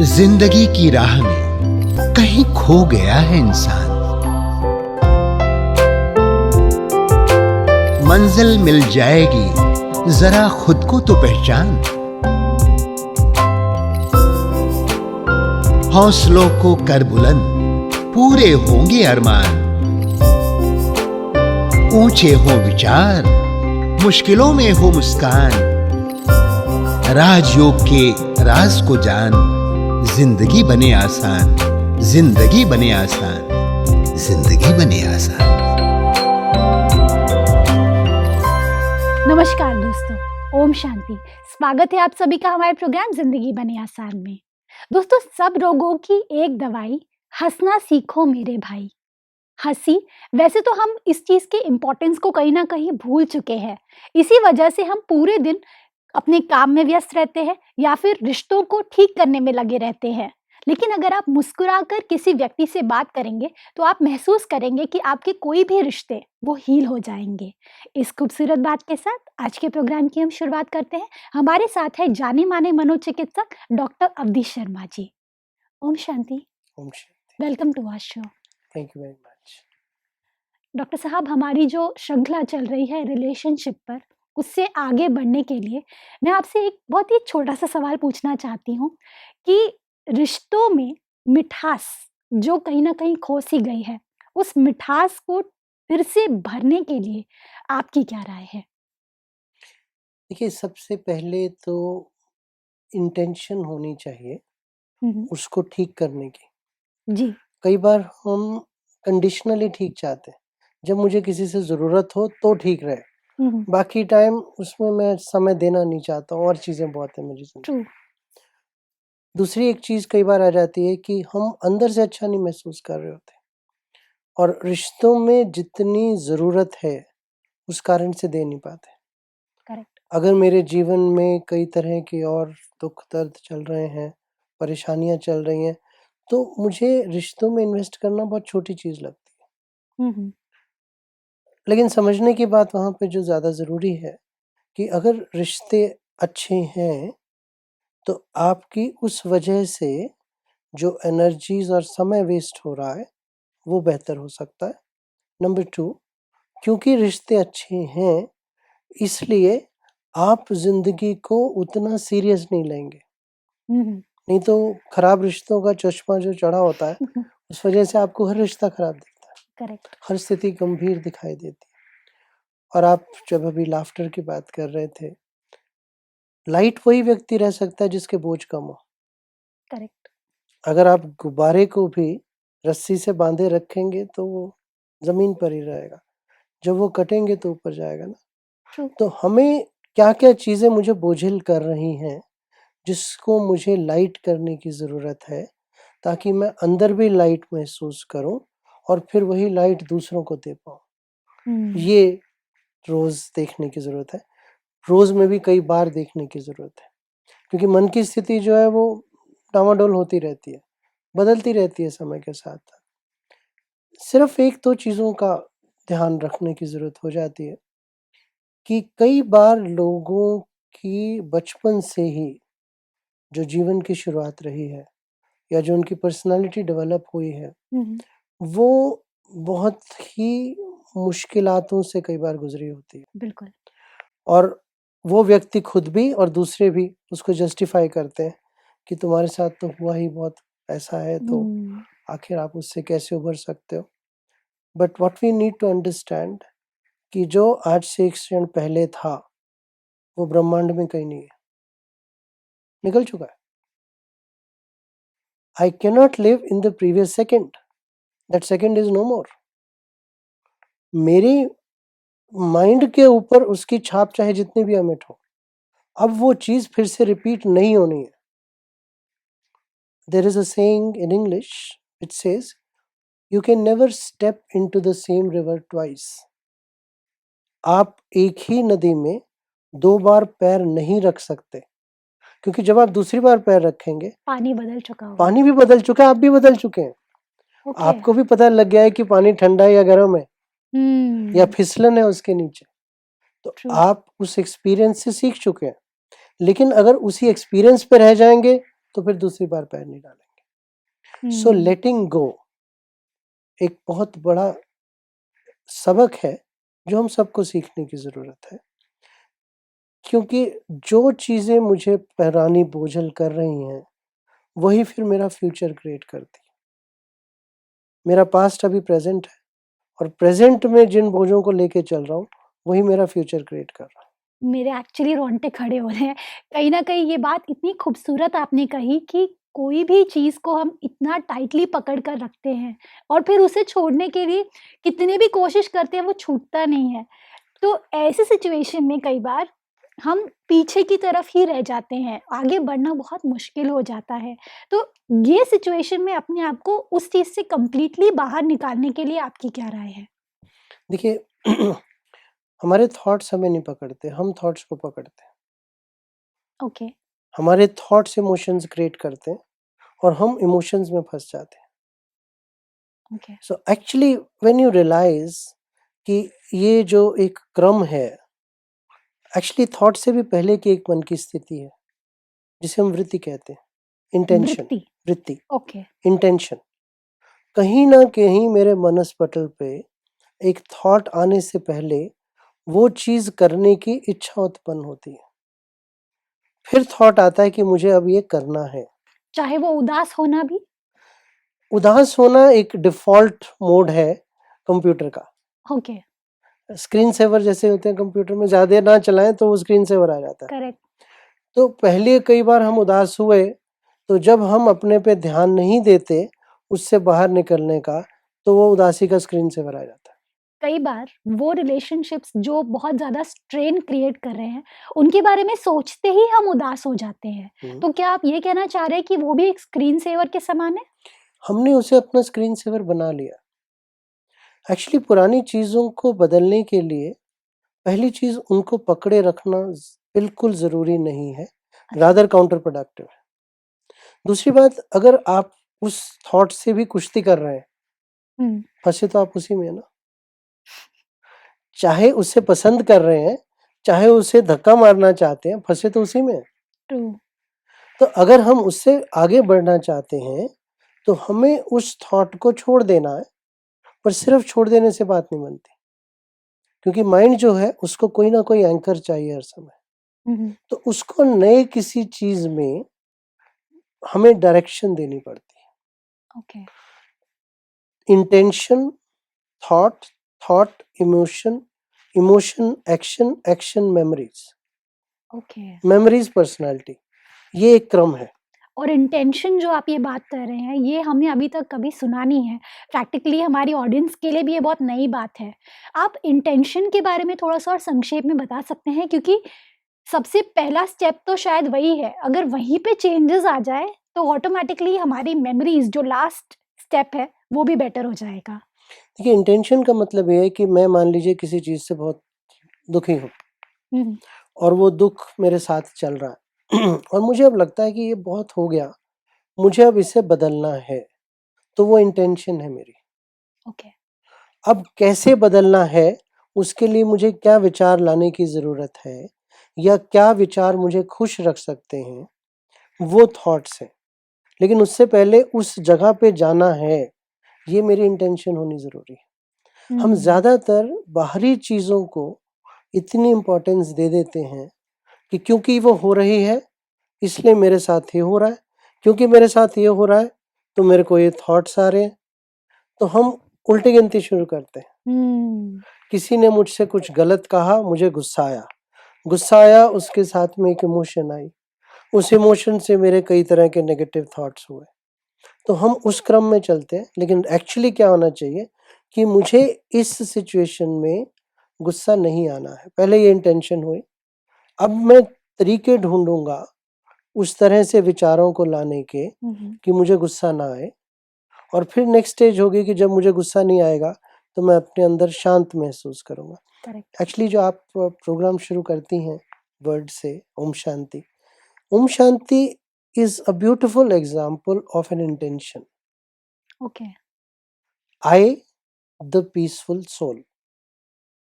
जिंदगी की राह में कहीं खो गया है इंसान। मंजिल मिल जाएगी, जरा खुद को तो पहचान। हौसलों को कर बुलंद, पूरे होंगे अरमान। ऊंचे हो विचार, मुश्किलों में हो मुस्कान। राजयोग के राज को जान, जिंदगी बने आसान, जिंदगी बने आसान, जिंदगी बने आसान। नमस्कार दोस्तों, ओम शांति। स्वागत है आप सभी का हमारे प्रोग्राम जिंदगी बने आसान में। दोस्तों, सब रोगों की एक दवाई, हंसना सीखो मेरे भाई। हंसी, वैसे तो हम इस चीज के इम्पोर्टेंस को कहीं ना कहीं भूल चुके हैं। इसी वजह से हम पूरे दिन अपने काम में व्यस्त रहते हैं या फिर रिश्तों को ठीक करने में लगे रहते हैं। लेकिन अगर आप मुस्कुराकर किसी व्यक्ति से बात करेंगे तो आप महसूस करेंगे कि आपके कोई भी रिश्ते वो हील हो जाएंगे। इस खूबसूरत बात के साथ आज के प्रोग्राम की हम शुरुआत करते हैं। हमारे साथ है जाने माने मनोचिकित्सक डॉक्टर अवधेश शर्मा जी। ओम शांति। ओम शांति। Welcome to our show. Thank you very much. Doctor साहब, हमारी जो श्रृंखला चल रही है रिलेशनशिप पर, उससे आगे बढ़ने के लिए मैं आपसे एक बहुत ही छोटा सा सवाल पूछना चाहती हूँ कि रिश्तों में मिठास जो कहीं ना कहीं खो सी गई है, उस मिठास को फिर से भरने के लिए आपकी क्या राय है? देखिए, सबसे पहले तो इंटेंशन होनी चाहिए उसको ठीक करने की। जी। कई बार हम कंडीशनली ठीक चाहते हैं, जब मुझे किसी से ज़रूरत हो तो ठीक रहे, बाकी टाइम उसमें मैं समय देना नहीं चाहता हूँ और चीज़ें बहुत है मेरी जिंदगी। ट्रू। दूसरी एक चीज़ कई बार आ जाती है कि हम अंदर से अच्छा नहीं महसूस कर रहे होते और रिश्तों में जितनी ज़रूरत है उस कारण से दे नहीं पाते। करेक्ट। अगर मेरे जीवन में कई तरह के और दुख दर्द चल रहे हैं, परेशानियाँ चल रही हैं, तो मुझे रिश्तों में इन्वेस्ट करना बहुत छोटी चीज़ लगती है। लेकिन समझने की बात वहाँ पे जो ज़्यादा ज़रूरी है कि अगर रिश्ते अच्छे हैं, तो आपकी उस वजह से जो एनर्जीज़ और समय वेस्ट हो रहा है, वो बेहतर हो सकता है। नंबर 2, क्योंकि रिश्ते अच्छे हैं, इसलिए आप ज़िंदगी को उतना सीरियस नहीं लेंगे। नहीं तो खराब रिश्तों का चश्मा जो चढ़ा होता है, उस वजह से आपको हर रिश्ता खराब दिखता है। करेक्ट। हर स्थिति गंभीर दिखाई देती है। और आप जब अभी लाफ्टर की बात कर रहे थे, लाइट वही व्यक्ति रह सकता है जिसके बोझ कम हो। करेक्ट। अगर आप गुब्बारे को भी रस्सी से बांधे रखेंगे तो वो ज़मीन पर ही रहेगा, जब वो कटेंगे तो ऊपर जाएगा ना। ट्रू। तो हमें क्या-क्या चीज़ें मुझे बोझिल कर रही हैं, जिसको मुझे लाइट करने की ज़रूरत है, ताकि मैं अंदर भी लाइट महसूस करूँ और फिर वही लाइट दूसरों को दे पाऊँ। ये रोज़ देखने की ज़रूरत है। रोज़ में भी कई बार देखने की ज़रूरत है, क्योंकि मन की स्थिति जो है वो डामाडोल होती रहती है, बदलती रहती है समय के साथ। सिर्फ़ 1-2 चीज़ों का ध्यान रखने की ज़रूरत हो जाती है कि कई बार लोगों की बचपन से ही जो जीवन की शुरुआत रही है या जो उनकी पर्सनैलिटी डेवलप हुई है, वो बहुत ही मुश्किलातों से कई बार गुज़री होती है। बिल्कुल। और वो व्यक्ति खुद भी और दूसरे भी उसको जस्टिफ़ाई करते हैं कि तुम्हारे साथ तो हुआ ही बहुत ऐसा है, तो आखिर आप उससे कैसे उभर सकते हो? But what we need to understand कि जो आज से 1 क्षण पहले था, वो ब्रह्मांड में कहीं नहीं है, निकल चुका है। I cannot live in the previous second. That second is no more. मेरी माइंड के ऊपर उसकी छाप चाहे जितनी भी अमिट हो, अब वो चीज़ फिर से रिपीट नहीं होनी है। There is a saying in English, it says, you can never step into the same river twice. आप एक ही नदी में 2 बार पैर नहीं रख सकते, क्योंकि जब आप दूसरी बार पैर रखेंगे, पानी बदल चुका होगा। पानी भी बदल चुका है, आप भी बदल चुके हैं। ओके। आपको भी पता लग गया है कि पानी ठंडा है या गर्म है, या फिसलन है उसके नीचे। तो आप उस एक्सपीरियंस से सीख चुके हैं। लेकिन अगर उसी एक्सपीरियंस पे रह जाएंगे तो फिर दूसरी बार पैर नहीं डालेंगे। सो हम्म, लेटिंग गो एक बहुत बड़ा सबक है जो हम सबको सीखने की ज़रूरत है, क्योंकि जो चीज़ें मुझे परानी बोझल कर रही हैं, वही फिर मेरा फ्यूचर क्रिएट करती है। मेरा पास्ट अभी प्रेज़ेंट है और प्रेज़ेंट में जिन बोझों को लेके चल रहा हूँ, वही मेरा फ्यूचर क्रिएट कर रहा है। मेरे एक्चुअली रोंगटे खड़े हो रहे हैं। कहीं न कहीं ये बात इतनी खूबसूरत आपने कही कि कोई भी चीज़ को हम इतना टाइटली पकड़ कर रखते हैं और फिर उसे छोड़ने के लिए कितनी भी कोशिश करते हैं, वो छूटता नहीं है। तो ऐसी सिचुएशन में कई बार हम पीछे की तरफ ही रह जाते हैं, आगे बढ़ना बहुत मुश्किल हो जाता है। तो ये सिचुएशन में अपने आप को उस चीज़ से कंप्लीटली बाहर निकालने के लिए आपकी क्या राय है? देखिए हमारे थॉट्स हमें नहीं पकड़ते, हम थॉट्स को पकड़ते हैं। ओके, हमारे थॉट्स इमोशंस क्रिएट करते हैं और हम इमोशंस में फँस जाते हैं। Okay. So actually when you realise कि ये जो एक क्रम है, एक्चुअली थॉट से भी पहले की एक मन की स्थिति है, जिसे हम वृत्ति कहते हैं, इंटेंशन, वृत्ति, वृत्ति, ओके। इंटेंशन। कहीं न कहीं मेरे मनसपटल पे एक थॉट आने से पहले वो चीज़ करने की इच्छा उत्पन्न होती है। फिर थॉट आता है कि मुझे अब ये करना है। चाहे वो उदास होना भी? उदास होना एक डिफ़ॉल्ट मोड है कंप्यूटर का। ओके, स्क्रीन सेवर जैसे होते हैं कंप्यूटर में, ज़्यादा ना चलाएँ तो वो स्क्रीन सेवर आ जाता है। करेक्ट। तो पहले कई बार हम उदास हुए, तो जब हम अपने पे ध्यान नहीं देते उससे बाहर निकलने का, तो वो उदासी का स्क्रीन सेवर आ जाता है। कई बार वो रिलेशनशिप्स जो बहुत ज़्यादा स्ट्रेन क्रिएट कर रहे हैं, उनके बारे में सोचते ही हम उदास हो जाते हैं। हुँ। तो क्या आप ये कहना चाह रहे हैं कि वो भी एक स्क्रीन सेवर के समान है? हमने उसे अपना स्क्रीन सेवर बना लिया। एक्चुअली पुरानी चीज़ों को बदलने के लिए पहली चीज़ उनको पकड़े रखना बिल्कुल ज़रूरी नहीं है, अच्छा। रादर काउंटर प्रोडक्टिव है। दूसरी बात, अगर आप उस थॉट से भी कुश्ती कर रहे हैं, हुँ, फँसे तो आप उसी में हैं ना। चाहे उसे पसंद कर रहे हैं, चाहे उसे धक्का मारना चाहते हैं, फँसे तो उसी में हैं। ट्रू। तो अगर हम उससे आगे बढ़ना चाहते हैं, तो हमें उस थॉट को छोड़ देना है, पर सिर्फ़ छोड़ देने से बात नहीं बनती। क्योंकि माइंड जो है उसको कोई ना कोई एंकर चाहिए हर समय। हुँ, हुँ। तो उसको नए किसी चीज़ में हमें डायरेक्शन देनी पड़ती है। Okay, intention, thought, thought emotion, emotion action, action memories, okay. Memories personality, ये एक क्रम है। और इंटेंशन जो आप ये बात कर रहे हैं, ये हमने अभी तक कभी सुना नहीं है। प्रैक्टिकली हमारी ऑडियंस के लिए भी ये बहुत नई बात है। आप इंटेंशन के बारे में थोड़ा-सा और संक्षेप में बता सकते हैं? क्योंकि सबसे पहला स्टेप तो शायद वही है। अगर वहीं पे चेंजेस आ जाए, तो ऑटोमैटिकली हमारी मेमोरीज़ जो लास्ट स्टेप है, वो भी बेटर हो जाएगा। देखिए इंटेंशन का मतलब ये है कि मैं मान लीजिए किसी चीज़ से बहुत दुखी हूँ हुँ, हुँ। और वो दुःख मेरे साथ चल रहा है और मुझे अब लगता है कि ये बहुत हो गया, मुझे अब इसे बदलना है, तो वो इंटेंशन है मेरी। ओके। अब कैसे बदलना है, उसके लिए मुझे क्या विचार लाने की ज़रूरत है या क्या विचार मुझे खुश रख सकते हैं, वो थॉट्स हैं। लेकिन उससे पहले उस जगह पे जाना है, ये मेरी इंटेंशन होनी ज़रूरी है। हम हुँ, ज़्यादातर बाहरी चीज़ों को इतनी इम्पोर्टेंस दे देते हैं कि क्योंकि वो हो रही है, इसलिए मेरे साथ ये हो रहा है, क्योंकि मेरे साथ ये हो रहा है, तो मेरे को ये थॉट्स आ रहे हैं, तो हम उल्टी गिनती शुरू करते हैं। हुँ, किसी ने मुझसे कुछ गलत कहा, मुझे गुस्सा आया, उसके साथ में एक इमोशन आई, उस इमोशन से मेरे कई तरह के नेगेटिव थॉट्स हुए। तो हम उस क्रम में चलते हैं, लेकिन एक्चुअली क्या होना चाहिए कि मुझे इस सिचुएशन में गुस्सा नहीं आना है। पहले ये इंटेंशन हुई, अब मैं तरीके ढूँढूँगा उस तरह से विचारों को लाने के हुँ, हुँ। कि मुझे गुस्सा ना आए, और फिर नेक्स्ट स्टेज होगी कि जब मुझे गुस्सा नहीं आएगा, तो मैं अपने अंदर शांत महसूस करूँगा। करेक्ट। एक्चुअली जो आप प्रोग्राम शुरू करती हैं वर्ड से ओम शांति, ओम Shanti is a beautiful example of an intention. Okay. I the peaceful soul,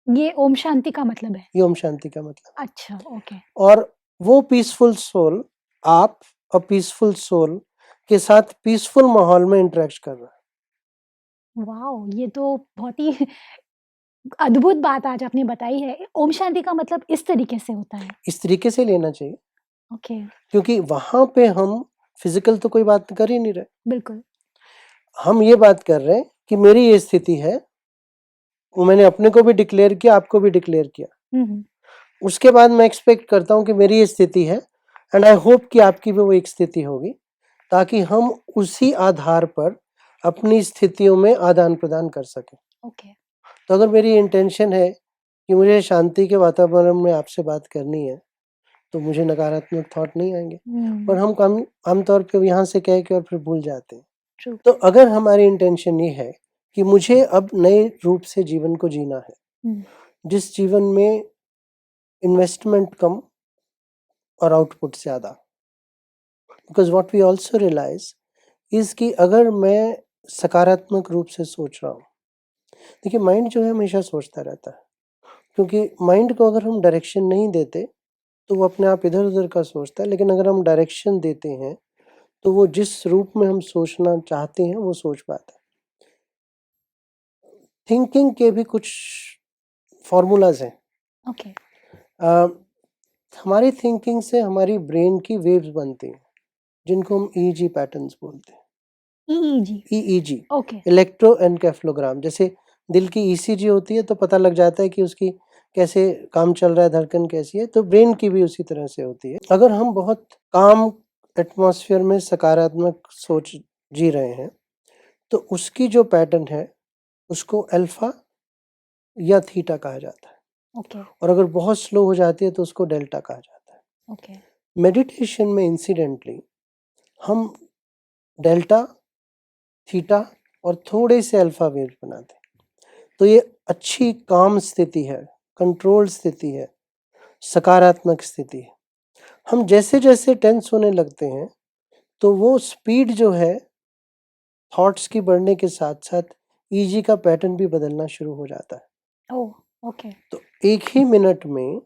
ये ओम शांति का मतलब है? ये ओम शांति का मतलब है। अच्छा, ओके। और वो पीसफुल सोल आप अ पीसफुल सोल के साथ पीसफुल माहौल में इंटरेक्ट कर रहा है। वाओ! ये तो बहुत ही अद्भुत बात आज आपने बताई है। ओम शांति का मतलब इस तरीके से होता है। इस तरीके से लेना चाहिए, ओके, क्योंकि वहाँ पे हम फिज़िकल तो कोई बात कर ही नहीं रहे। बिल्कुल। हम ये बात कर रहे हैं कि मेरी ये स्थिति है, वो मैंने अपने को भी डिक्लेयर किया, आपको भी डिक्लेयर किया। हुँ, हुँ। उसके बाद मैं एक्सपेक्ट करता हूँ कि मेरी ये स्थिति है एंड आई होप कि आपकी भी वो एक स्थिति होगी, ताकि हम उसी आधार पर अपनी स्थितियों में आदान-प्रदान कर सकें। ओके। तो अगर मेरी इंटेंशन है कि मुझे शांति के वातावरण में आपसे बात करनी है, तो मुझे नकारात्मक थॉट नहीं आएँगे। पर हुँ, हम कम आमतौर पे यहाँ से कह के और फिर भूल जाते हैं। ट्रू। तो अगर हमारी इंटेंशन ये है कि मुझे अब नए रूप से जीवन को जीना है, हुँ, जिस जीवन में इन्वेस्टमेंट कम और आउटपुट ज़्यादा। Because what we also realise is कि अगर मैं सकारात्मक रूप से सोच रहा हूँ, देखिए माइंड जो है हमेशा सोचता रहता है, क्योंकि माइंड को अगर हम डायरेक्शन नहीं देते, तो वो अपने आप इधर-उधर का सोचता है, लेकिन अगर हम डायरेक्शन देते हैं, तो वो जिस रूप में हम सोचना चाहते हैं, वो सोच पाता है। थिंकिंग के भी कुछ फ़ॉर्मूलाज़ हैं। ओके। अ, हमारी थिंकिंग से हमारी ब्रेन की वेव्स बनती हैं, जिनको हम ईईजी पैटर्न्स बोलते हैं। ईईजी, ईईजी, ओके, इलेक्ट्रोएन्केफेलोग्राम, जैसे दिल की ईसीजी होती है तो पता लग जाता है कि उसकी कैसे काम चल रहा है, धड़कन कैसी है, तो ब्रेन की भी उसी तरह से होती है। अगर हम बहुत काम एटमॉस्फेयर में सकारात्मक सोच जी रहे हैं, तो उसकी जो पैटर्न है, उसको अल्फा या थीटा कहा जाता है, ओके, और अगर बहुत स्लो हो जाती है तो उसको डेल्टा कहा जाता है। ओके, मेडिटेशन में इंसिडेंटली हम डेल्टा, थीटा और थोड़े से अल्फा वेव्स बनाते हैं। तो ये अच्छी काम स्थिति है, कंट्रोल स्थिति है, सकारात्मक स्थिति है। हम जैसे-जैसे टेंस होने लगते हैं, तो वो स्पीड जो है थॉट्स की बढ़ने के साथ-साथ ईजी का पैटर्न भी बदलना शुरू हो जाता है। ओह! ओके। तो एक ही मिनट में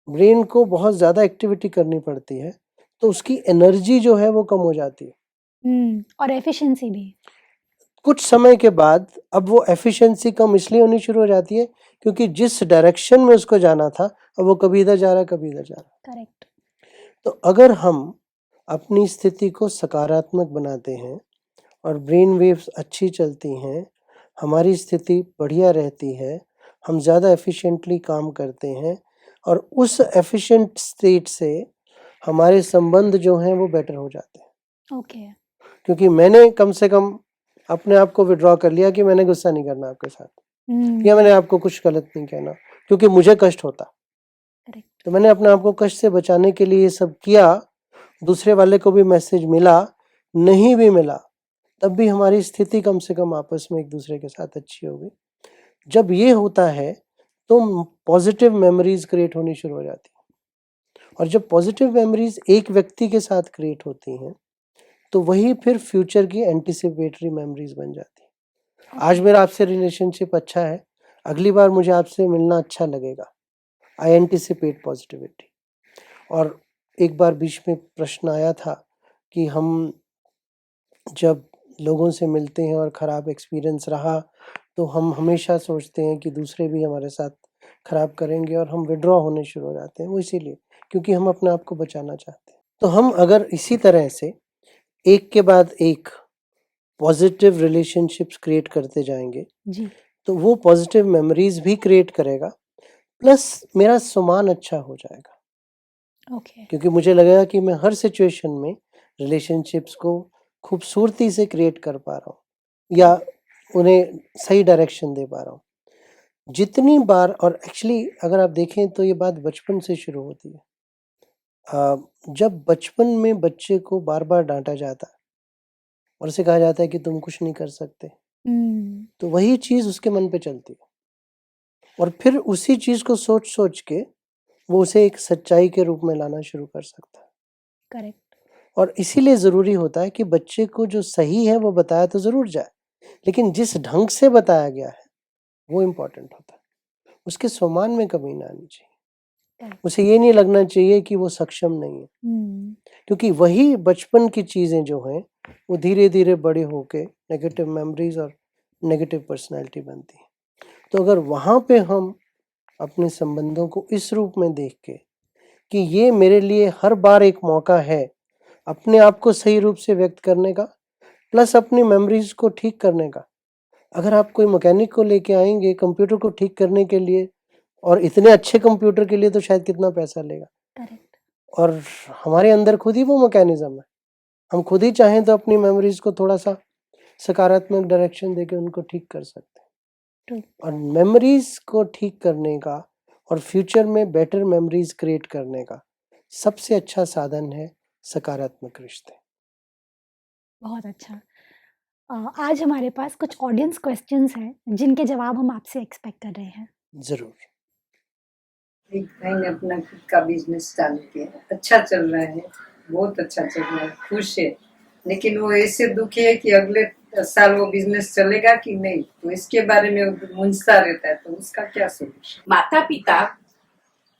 ब्रेन को बहुत ज़्यादा एक्टिविटी करनी पड़ती है, तो उसकी एनर्जी जो है वो कम हो जाती है। और एफिशिएंसी भी। कुछ समय के बाद अब वो एफिशिएंसी कम इसलिए होनी शुरू हो जाती है, क्योंकि जिस डायरेक्शन में उसको जाना था, अब वो कभी इधर जा रहा है, कभी इधर जा रहा है। करेक्ट। तो अगर हम अपनी स्थिति को सकारात्मक बनाते हैं और ब्रेन वेव्स अच्छी चलती हैं, हमारी स्थिति बढ़िया रहती है, हम ज़्यादा एफिशिएंटली काम करते हैं और उस एफिशिएंट स्टेट से हमारे संबंध जो हैं वो बेटर हो जाते हैं। ओके। क्योंकि मैंने कम से कम अपने आप को विथड्रॉ कर लिया कि मैंने गुस्सा नहीं करना आपके साथ, या हुँ, मैंने आपको कुछ गलत नहीं कहना, क्योंकि मुझे कष्ट होता। करेक्ट। तो मैंने अपने आप को कष्ट से बचाने के लिए ये सब किया, दूसरे वाले को भी मैसेज मिला, नहीं भी मिला, तब भी हमारी स्थिति कम से कम आपस में एक-दूसरे के साथ अच्छी हो गई। जब ये होता है, तो पॉज़िटिव मेमोरीज़ क्रिएट होनी शुरू हो जाती हैं, और जब पॉज़िटिव मेमोरीज़ एक व्यक्ति के साथ क्रिएट होती हैं, तो वही फिर फ्यूचर की एंटीसिपेटरी मेमोरीज़ बन जाती हैं। आज ओके। मेरा आपसे रिलेशनशिप अच्छा है, अगली बार मुझे आपसे मिलना अच्छा लगेगा। आई एंटीसिपेट पॉज़िटिविटी। और एक बार बीच में प्रश्न आया था कि हम जब लोगों से मिलते हैं और ख़राब एक्सपीरियंस रहा, तो हम हमेशा सोचते हैं कि दूसरे भी हमारे साथ ख़राब करेंगे और हम विथड्रॉ होने शुरू हो जाते हैं। वो इसीलिए, क्योंकि हम अपने आप को बचाना चाहते हैं। तो हम अगर इसी तरह से एक के बाद एक पॉज़िटिव रिलेशनशिप्स क्रिएट करते जाएँगे, जी, तो वो पॉज़िटिव मेमोरीज़ भी क्रिएट करेगा, प्लस मेरा सुमान अच्छा हो जाएगा। ओके। क्योंकि मुझे लगेगा कि मैं हर सिचुएशन में रिलेशनशिप्स को खूबसूरती से क्रिएट कर पा रहा हूँ, या करेक्ट। उन्हें सही डायरेक्शन दे पा रहा हूँ। जितनी बार, और एक्चुअली अगर आप देखें तो ये बात बचपन से शुरू होती है। जब बचपन में बच्चे को बार-बार डाँटा जाता है और उसे कहा जाता है कि तुम कुछ नहीं कर सकते, हुँ, तो वही चीज़ उसके मन पे चलती है, और फिर उसी चीज़ को सोच-सोच के वो उसे एक सच्चाई के रूप में लाना शुरू कर सकता है। करेक्ट। और इसीलिए ज़रूरी होता है कि बच्चे को जो सही है वो बताया तो ज़रूर जाए, लेकिन जिस ढंग से बताया गया है, वो इम्पोर्टेंट होता है। उसके सम्मान में कमी ना आनी चाहिए। करेक्ट। उसे ये नहीं लगना चाहिए कि वो सक्षम नहीं है, हुँ, क्योंकि वही बचपन की चीज़ें जो हैं वो धीरे धीरे बड़े होके नेगेटिव मेमोरीज और नेगेटिव पर्सनैलिटी बनती है। तो अगर वहाँ पे हम अपने संबंधों को इस रूप में देख के कि ये मेरे लिए हर बार एक मौका है अपने आप को सही रूप से व्यक्त करने का, प्लस अपनी मेमोरीज को ठीक करने का। अगर आप कोई मैकेनिक को लेके आएंगे कंप्यूटर को ठीक करने के लिए, और इतने अच्छे कंप्यूटर के लिए तो शायद कितना पैसा लेगा, करेक्ट। और हमारे अंदर खुद ही वो मैकेनिज्म है। हम खुद ही चाहें तो अपनी मेमोरीज को थोड़ा सा सकारात्मक डायरेक्शन देके उनको ठीक कर सकते हैं। ट्रू। और मेमोरीज को ठीक करने का और फ्यूचर में बेटर मेमोरीज क्रिएट करने का सबसे अच्छा साधन है सकारात्मक रिश्ते। बहुत अच्छा। आज हमारे पास कुछ ऑडियंस क्वेश्चंस हैं जिनके जवाब हम आपसे एक्सपेक्ट कर रहे हैं। जरूर। एक भाई ने अपना खुद का बिजनेस चालू किया, अच्छा चल रहा है, बहुत अच्छा चल रहा है, खुश है, लेकिन वो ऐसे दुखी है कि अगले साल वो बिजनेस चलेगा कि नहीं, तो इसके बारे में वो मूंझता रहता है। तो उसका क्या सोल्यूशन? माता पिता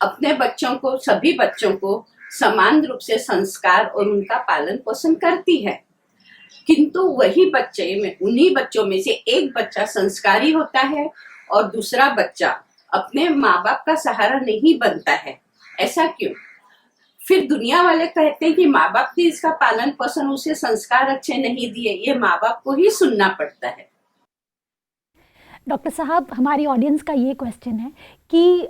अपने बच्चों को, सभी बच्चों को समान रूप से संस्कार और उनका पालन पोषण करती है, किंतु वही बच्चे में, उन्हीं बच्चों में से एक बच्चा संस्कारी होता है और दूसरा बच्चा अपने माँ बाप का सहारा नहीं बनता है। ऐसा क्यों? फिर दुनिया वाले कहते हैं कि माँ बाप ने इसका पालन पोषण, उसे संस्कार अच्छे नहीं दिए, ये माँ बाप को ही सुनना पड़ता है। डॉक्टर साहब, हमारी ऑडियंस का ये क्वेश्चन है कि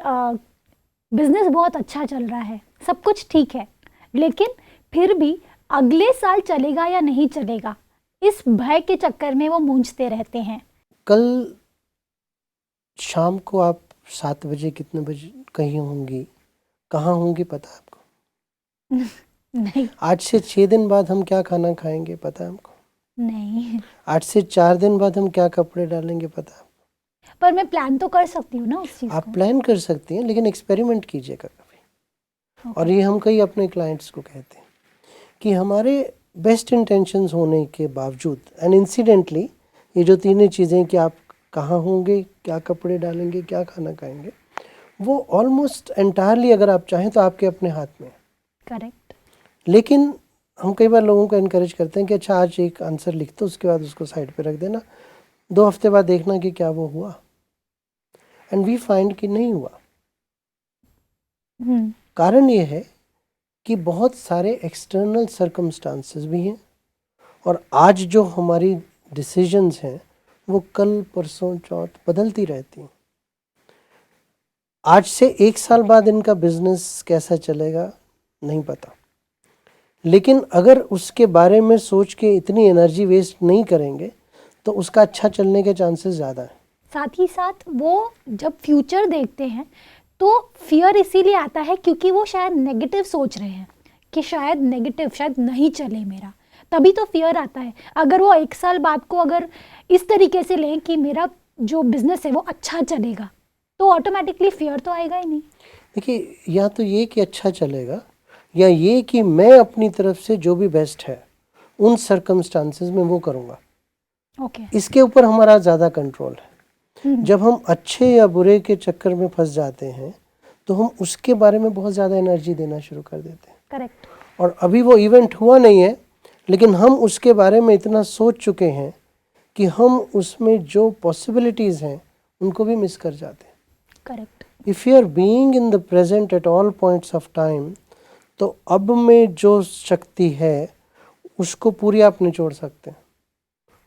बिजनेस बहुत अच्छा चल रहा है, सब कुछ ठीक है, लेकिन फिर भी अगले साल चलेगा या नहीं चलेगा, इस भय के चक्कर में वो मूंझते रहते हैं। कल शाम को आप 7 बजे कितने बजे कहीं होंगी, कहाँ होंगी, पता है आपको? नहीं। आज से 6 दिन बाद हम क्या खाना खाएंगे, पता है हमको? नहीं, आज से 4 दिन बाद हम क्या कपड़े डालेंगे, पता है? पर मैं प्लान तो कर सकती हूँ ना उस चीज़ आप को। प्लान कर सकती हैं, लेकिन एक्सपेरिमेंट कीजिएगा कभी। और ये हम कई अपने क्लाइंट्स को कहते हैं कि हमारे बेस्ट इंटेंशंस होने के बावजूद एंड इंसिडेंटली ये जो तीनों चीज़ें कि आप कहाँ होंगे, क्या कपड़े डालेंगे, क्या खाना खाएंगे, वो ऑलमोस्ट एंटायरली अगर आप चाहें तो आपके अपने हाथ में है। करेक्ट। लेकिन हम कई बार लोगों को एनकरेज करते हैं कि अच्छा आज एक आंसर लिख दो, उसके बाद उसको साइड पे रख देना, 2 हफ्ते बाद देखना कि क्या वो हुआ, एंड वी फाइंड कि नहीं हुआ। कारण ये है कि बहुत सारे एक्सटर्नल सर्कमस्टांसेस भी हैं, और आज जो हमारी डिसीजंस हैं वो कल परसों चौथ बदलती रहती हैं। आज से 1 साल बाद इनका बिजनेस कैसा चलेगा नहीं पता, लेकिन अगर उसके बारे में सोच के इतनी एनर्जी वेस्ट नहीं करेंगे तो उसका अच्छा चलने के चांसेस ज़्यादा हैं। साथ ही साथ वो जब फ्यूचर देखते हैं तो फियर इसीलिए आता है क्योंकि वो शायद नेगेटिव सोच रहे हैं कि शायद नहीं चले मेरा, तभी तो फियर आता है। अगर वो 1 साल बाद को अगर इस तरीके से लें कि मेरा जो बिजनेस है वो अच्छा चलेगा, तो ऑटोमेटिकली फियर तो आएगा ही नहीं। देखिए, या तो ये कि अच्छा चलेगा, या ये कि मैं अपनी तरफ से जो भी बेस्ट है उन सर्कमस्टांसेस में वो करूँगा। ओके। इसके ऊपर हमारा ज़्यादा कंट्रोल है। जब हम अच्छे या बुरे के चक्कर में फंस जाते हैं तो हम उसके बारे में बहुत ज़्यादा एनर्जी देना शुरू कर देते हैं। करेक्ट। और अभी वो इवेंट हुआ नहीं है, लेकिन हम उसके बारे में इतना सोच चुके हैं कि हम उसमें जो पॉसिबिलिटीज़ हैं उनको भी मिस कर जाते हैं। Correct. If you are being in the present at all points of time, तो अब में जो शक्ति है उसको पूरी आप निचोड़ सकते हैं।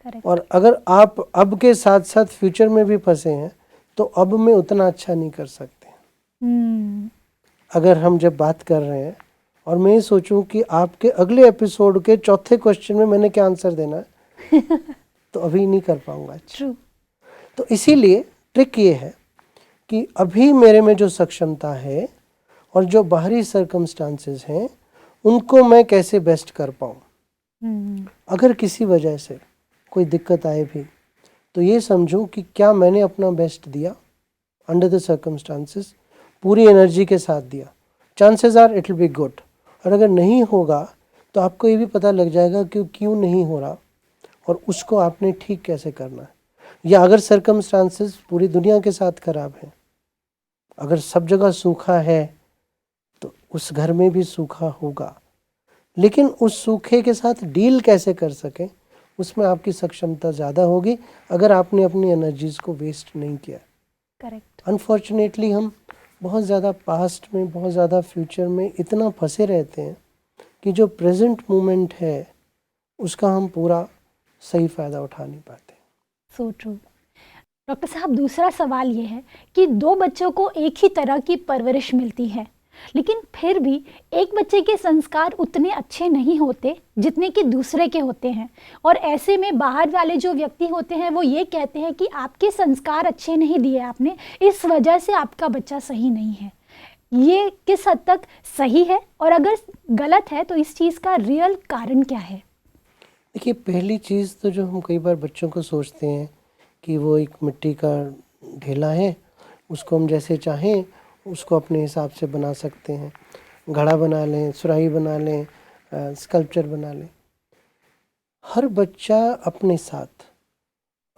करेक्ट। और अगर आप अब के साथ साथ फ्यूचर में भी फंसे हैं तो अब में उतना अच्छा नहीं कर सकते। अगर हम जब बात कर रहे हैं और मैं ये सोचूं कि आपके अगले एपिसोड के चौथे क्वेश्चन में मैंने क्या आंसर देना है तो अभी नहीं कर पाऊंगा। ट्रू। तो इसीलिए ट्रिक ये है कि अभी मेरे में जो सक्षमता है और जो बाहरी सर्कमस्टांसेस हैं उनको मैं कैसे बेस्ट कर पाऊँ। अगर किसी वजह से कोई दिक्कत आए भी तो ये समझूं कि क्या मैंने अपना बेस्ट दिया, अंडर द सर्कमस्टांसेस पूरी एनर्जी के साथ दिया, chances are it will be good. और अगर नहीं होगा तो आपको ये भी पता लग जाएगा कि क्यों नहीं हो रहा और उसको आपने ठीक कैसे करना है। या अगर सर्कमस्टांसेस पूरी दुनिया के साथ खराब हैं, अगर सब जगह सूखा है तो उस घर में भी सूखा होगा, लेकिन उस सूखे के साथ डील कैसे कर सकें, उसमें आपकी सक्षमता ज़्यादा होगी अगर आपने अपनी एनर्जीज़ को वेस्ट नहीं किया। करेक्ट। अनफॉर्चुनेटली हम बहुत ज़्यादा पास्ट में, बहुत ज़्यादा फ्यूचर में इतना फंसे रहते हैं कि जो प्रेजेंट मोमेंट है उसका हम पूरा सही फ़ायदा उठा नहीं पाते। So true. डॉक्टर साहब, दूसरा सवाल ये है कि दो बच्चों को एक ही तरह की परवरिश मिलती है, लेकिन फिर भी एक बच्चे के संस्कार उतने अच्छे नहीं होते जितने कि दूसरे के होते हैं, और ऐसे में बाहर वाले जो व्यक्ति होते हैं वो ये कहते हैं कि आपके संस्कार अच्छे नहीं दिए आपने, इस वजह से आपका बच्चा सही नहीं है। ये किस हद तक सही है, और अगर गलत है तो इस चीज़ का रियल कारण क्या है? देखिए, पहली चीज़ तो जो हम कई बार बच्चों को सोचते हैं कि वो एक मिट्टी का ढेला है, उसको हम जैसे चाहें उसको अपने हिसाब से बना सकते हैं, घड़ा बना लें, सुराही बना लें, स्कल्पचर बना लें। हर बच्चा अपने साथ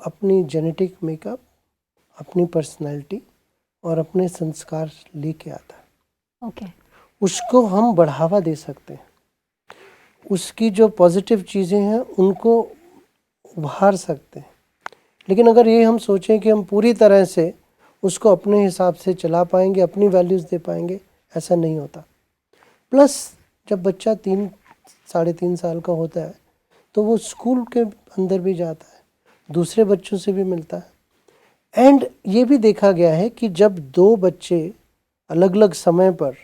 अपनी जेनेटिक मेकअप, अपनी पर्सनैलिटी और अपने संस्कार लेके आता है। ओके। उसको हम बढ़ावा दे सकते हैं, उसकी जो पॉजिटिव चीज़ें हैं उनको उभार सकते हैं। लेकिन अगर ये हम सोचें कि हम पूरी तरह से उसको अपने हिसाब से चला पाएंगे, अपनी वैल्यूज़ दे पाएंगे, ऐसा नहीं होता। प्लस जब बच्चा 3-3.5 साल का होता है तो वो स्कूल के अंदर भी जाता है, दूसरे बच्चों से भी मिलता है। एंड ये भी देखा गया है कि जब दो बच्चे अलग अलग समय पर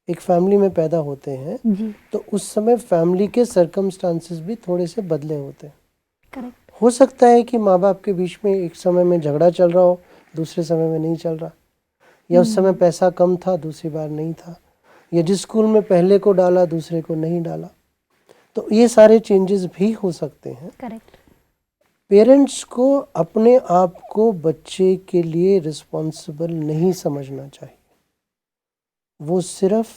एक फैमिली में पैदा होते हैं जी। तो उस समय फैमिली के सर्कमस्टांसेस भी थोड़े से बदले होते हैं। करेक्ट। हो सकता है कि माँ बाप के बीच में एक समय में झगड़ा चल रहा हो, दूसरे समय में नहीं चल रहा, या उस समय पैसा कम था, दूसरी बार नहीं था, या जिस स्कूल में पहले को डाला दूसरे को नहीं डाला, तो ये सारे चेंजेस भी हो सकते हैं। करेक्ट। पेरेंट्स को अपने आप को बच्चे के लिए रिस्पॉन्सिबल नहीं समझना चाहिए, वो सिर्फ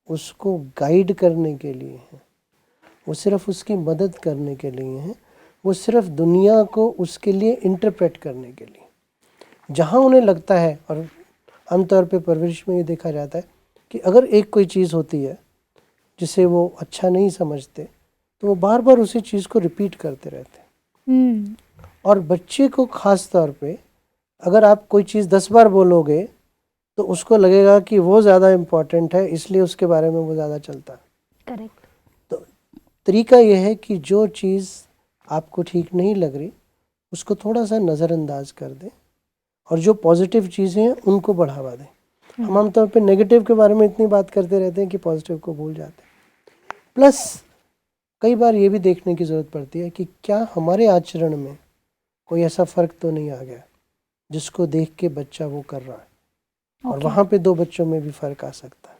उसको गाइड करने के लिए हैं, वो सिर्फ उसकी मदद करने के लिए हैं, वो सिर्फ दुनिया को उसके लिए इंटरप्रेट करने के लिए। जहाँ उन्हें लगता है, और आमतौर पे परवरिश में ये देखा जाता है कि अगर एक कोई चीज़ होती है जिसे वो अच्छा नहीं समझते तो वो बार बार उसी चीज़ को रिपीट करते रहते हैं। और बच्चे को ख़ास तौर पे अगर आप कोई चीज़ 10 बार बोलोगे तो उसको लगेगा कि वो ज़्यादा इम्पॉर्टेंट है, इसलिए उसके बारे में वो ज़्यादा चलता है। करेक्ट। तो तरीका ये है कि जो चीज़ आपको ठीक नहीं लग रही उसको थोड़ा सा नज़रअंदाज कर दें, और जो पॉजिटिव चीज़ें हैं उनको बढ़ावा दें। हम आमतौर पे नेगेटिव के बारे में इतनी बात करते रहते हैं कि पॉजिटिव को भूल जाते हैं। प्लस कई बार ये भी देखने की ज़रूरत पड़ती है कि क्या हमारे आचरण में कोई ऐसा फ़र्क तो नहीं आ गया जिसको देख के बच्चा वो कर रहा है, और वहाँ पे दो बच्चों में भी फ़र्क आ सकता है,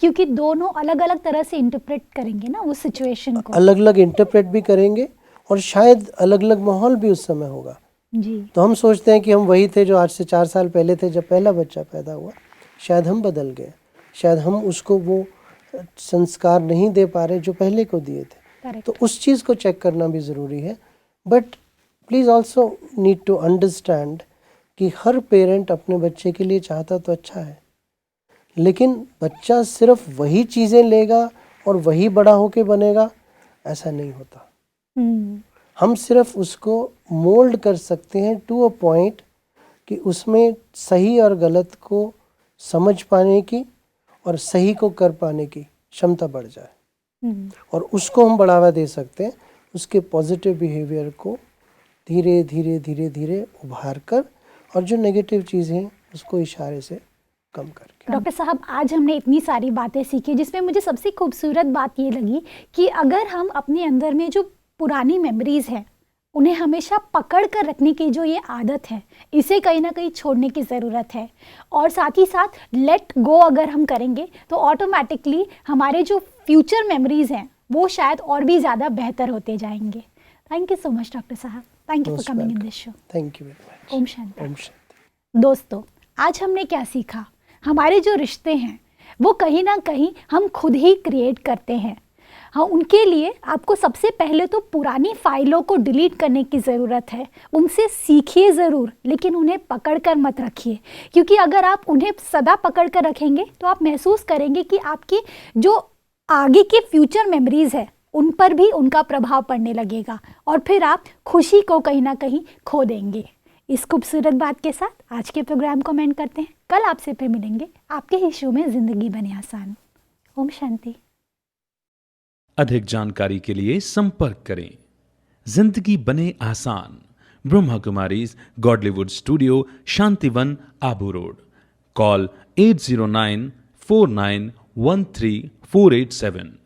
क्योंकि दोनों अलग अलग तरह से इंटरप्रेट करेंगे ना उस सिचुएशन को। अलग अलग इंटरप्रेट भी करेंगे, और शायद अलग अलग माहौल भी उस समय होगा। जी। तो हम सोचते हैं कि हम वही थे जो आज से 4 साल पहले थे जब पहला बच्चा पैदा हुआ, शायद हम बदल गए, शायद हम उसको वो संस्कार नहीं दे पा रहे जो पहले को दिए थे। करेक्ट। तो उस चीज़ को चेक करना भी ज़रूरी है। But please also need to understand कि हर पेरेंट अपने बच्चे के लिए चाहता तो अच्छा है, लेकिन बच्चा सिर्फ वही चीज़ें लेगा और वही बड़ा होके बनेगा, ऐसा नहीं होता। हम सिर्फ उसको मोल्ड कर सकते हैं टू अ पॉइंट कि उसमें सही और गलत को समझ पाने की और सही को कर पाने की क्षमता बढ़ जाए, और उसको हम बढ़ावा दे सकते हैं, उसके पॉजिटिव बिहेवियर को धीरे धीरे धीरे धीरे उभार कर, और जो नेगेटिव चीज़ें हैं उसको इशारे से कम करके। डॉक्टर साहब, आज हमने इतनी सारी बातें सीखी, जिसमें मुझे सबसे खूबसूरत बात ये लगी कि अगर हम अपने अंदर में जो पुरानी मेमोरीज हैं उन्हें हमेशा पकड़ कर रखने की जो ये आदत है, इसे कहीं ना कहीं छोड़ने की ज़रूरत है, और साथ ही साथ लेट गो अगर हम करेंगे तो ऑटोमेटिकली हमारे जो फ्यूचर मेमोरीज हैं वो शायद और भी ज़्यादा बेहतर होते जाएंगे। Thank you so much doctor साहब, thank you for coming in this show. Thank you very much. ओम शांति। ओम शांति। दोस्तों, आज हमने क्या सीखा? हमारे जो रिश्ते हैं वो कहीं ना कहीं हम खुद ही क्रिएट करते हैं। हाँ, उनके लिए आपको सबसे पहले तो पुरानी फाइलों को डिलीट करने की ज़रूरत है। उनसे सीखिए ज़रूर, लेकिन उन्हें पकड़ कर मत रखिए, क्योंकि अगर आप उन्हें सदा पकड़ कर रखेंगे तो आप महसूस करेंगे कि आपकी जो आगे के फ्यूचर मेमोरीज है उन पर भी उनका प्रभाव पड़ने लगेगा और फिर आप खुशी को कहीं ना कहीं खो देंगे। इस खूबसूरत बात के साथ आज के प्रोग्राम को एंड करते हैं। कल आपसे फिर मिलेंगे आपके ही शो में जिंदगी बने आसान। ओम शांति। अधिक जानकारी के लिए संपर्क करें जिंदगी बने आसान, Brahma Kumaris Godlywood studio, Shantivan, Abu road. Call 80949134887।